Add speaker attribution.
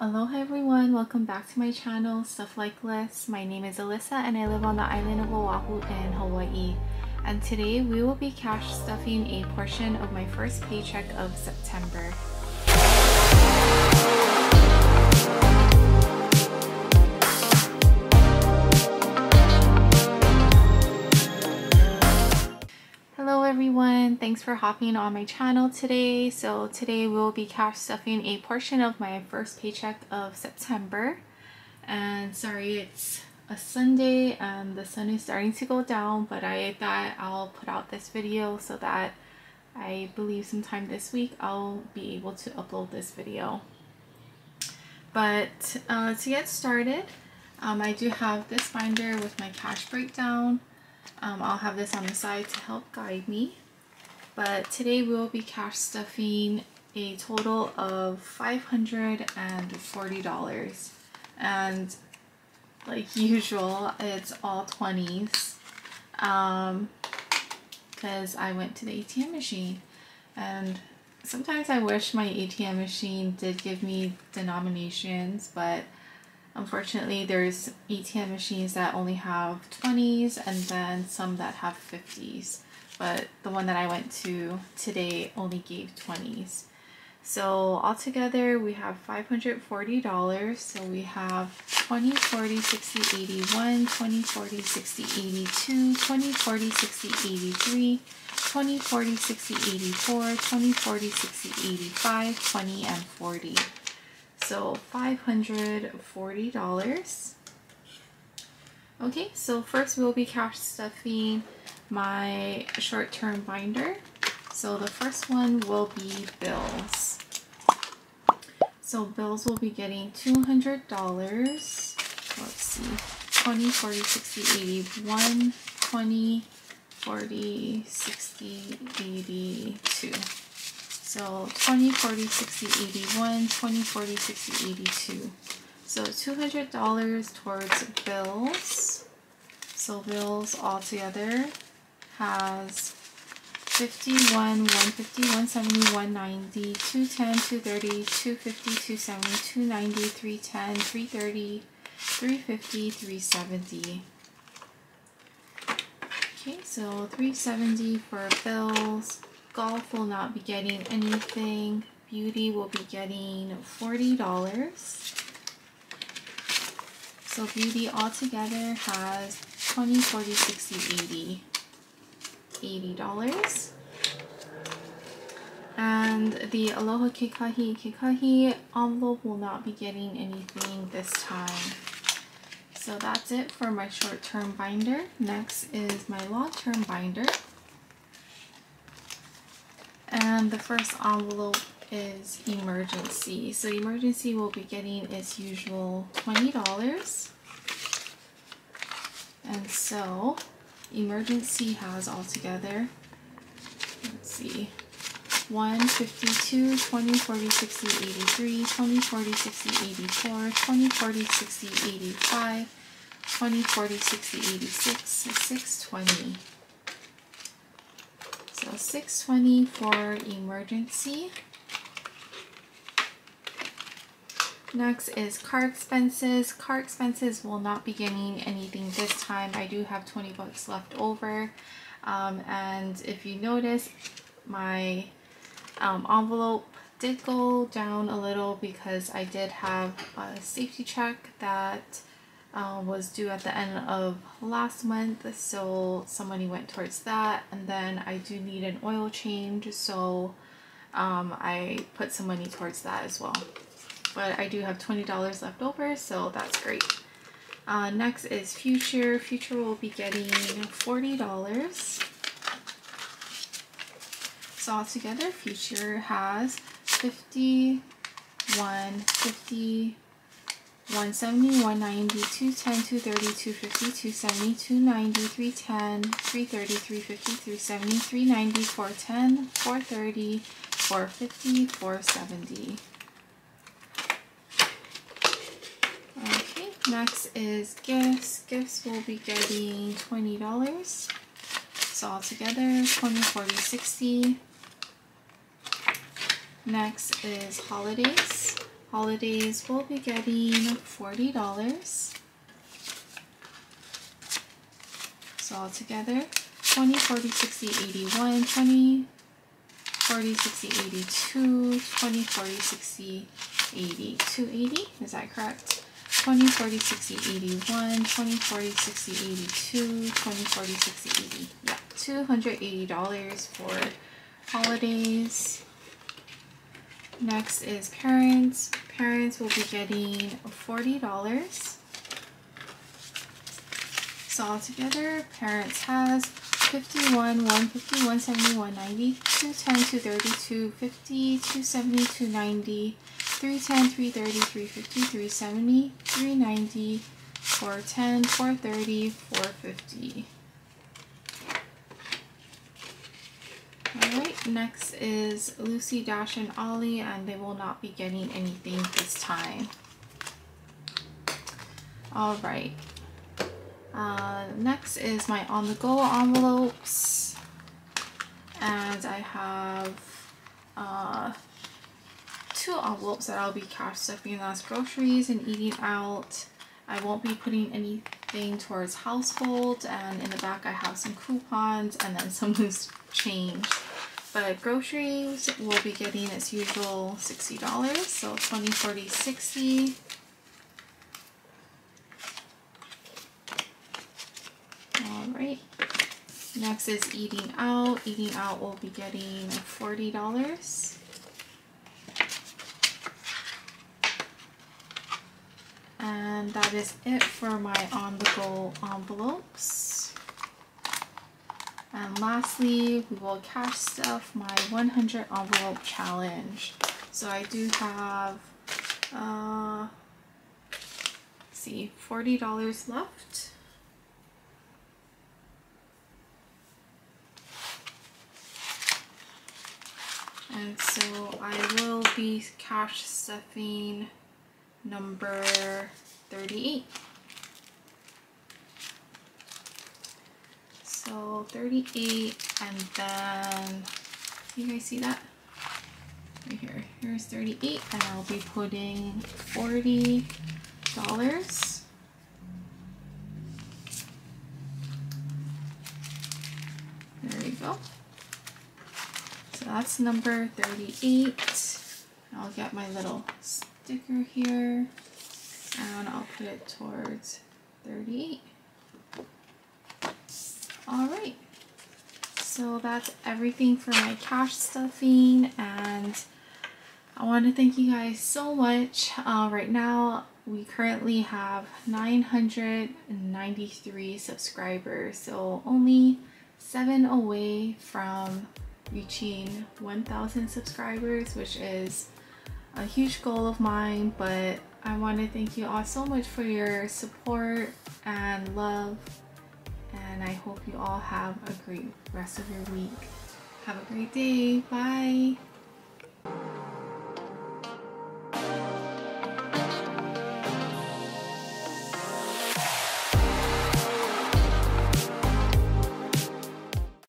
Speaker 1: Aloha everyone, welcome back to my channel, Stuff Like Lists. My name is Alyssa and I live on the island of Oahu in Hawaii. And today we will be cash stuffing a portion of my first paycheck of September. Hello everyone, thanks for hopping on my channel today. So today we'll be cash stuffing a portion of my first paycheck of September. And sorry, it's a Sunday and the sun is starting to go down, but I thought I'll put out this video so that I believe sometime this week I'll be able to upload this video. But to get started, I do have this binder with my cash breakdown. I'll have this on the side to help guide me. But today we'll be cash stuffing a total of $540. And like usual, it's all 20s. Because I went to the ATM machine. And sometimes I wish my ATM machine did give me denominations, but unfortunately, there's ATM machines that only have 20s and then some that have 50s. But the one that I went to today only gave 20s. So altogether, we have $540. So we have 20, 40, 60, 81, 20, 40, 60, 82, 20, 40, 60, 83, 20, 40, 60, 84, 20, 40, 60, 85, 20, and 40. So $540. Okay, so first we'll be cash stuffing my short-term binder. So the first one will be bills. So bills will be getting $200. Let's see, 20, 40, 60, 81, 20, 40, 60, 82. So 20, 40, 60, 81, 20, 40, 60, 82. So $200 towards bills. So bills altogether has 51, 150, 170, 190, 210, 230, 250, 270, 290, 310, 330, 350, 370. Okay, so 370 for bills. Golf will not be getting anything. Beauty will be getting $40. So beauty altogether has 20, 40, 60, 80. $80. And the Aloha Kekahi envelope will not be getting anything this time. So that's it for my short-term binder. Next is my long-term binder. And the first envelope is emergency. So emergency will be getting its usual $20. And so emergency has altogether, let's see, 152, 20, 40, 60, 83, 20, 40, 60, 84, 20, 40, 60, 85, 20, 40, 60, 86, 620. So $620 for emergency. Next is car expenses. Car expenses will not be getting anything this time. I do have 20 bucks left over. And if you notice, my envelope did go down a little because I did have a safety check that was due at the end of last month, so some money went towards that, and then I do need an oil change, so I put some money towards that as well. But I do have $20 left over, so that's great. Next is future. Future will be getting $40. So altogether, future has 50, 150, 170, 190, 210, 230, 250, 270, 290, 310, 330, 350, 370, 390, 410, 430, 450, 470. Okay, next is gifts. Gifts will be getting $20. So altogether, 20, 40, 60. Next is holidays. holidays will be getting $40. So all together, 20, 40, 60, 81, 20, 40, 60, 82, 20, 40, 60, 80, 280, is that correct? 20, 40, 60, 81, 20, 40, 60, 82, 20, 40, 60, 80. Yeah, $280 for holidays. Next is parents. Parents will be getting $40. So altogether, parents has 51, 150, 170, 190, 210, 230, 250, 270, 290, 310, 330, 350, 370, 390, 410, 430, 450. Alright, next is Lucy, Dash, and Ollie, and they will not be getting anything this time. Alright. Next is my on-the-go envelopes, and I have 2 envelopes that I'll be cash stuffing. That's groceries and eating out. I won't be putting anything towards household, and in the back I have some coupons and then some loose change. But groceries will be getting its usual $60, so 20, 40, 60. Alright, next is eating out. Eating out will be getting $40. And that is it for my on-the-go envelopes. And lastly, we will cash stuff my 100 envelope challenge. So I do have, see, $40 left. And so I will be cash stuffing number 38. So 38, and then, you guys see that? Right here. Here's 38, and I'll be putting $40. There you go. So that's number 38. I'll get my little sticker here, and I'll put it towards 38. Alright, so that's everything for my cash stuffing, and I want to thank you guys so much. Right now we currently have 993 subscribers, so only 7 away from reaching 1,000 subscribers, which is a huge goal of mine. But I want to thank you all so much for your support and love, and I hope you all have a great rest of your week. Have a great day. Bye.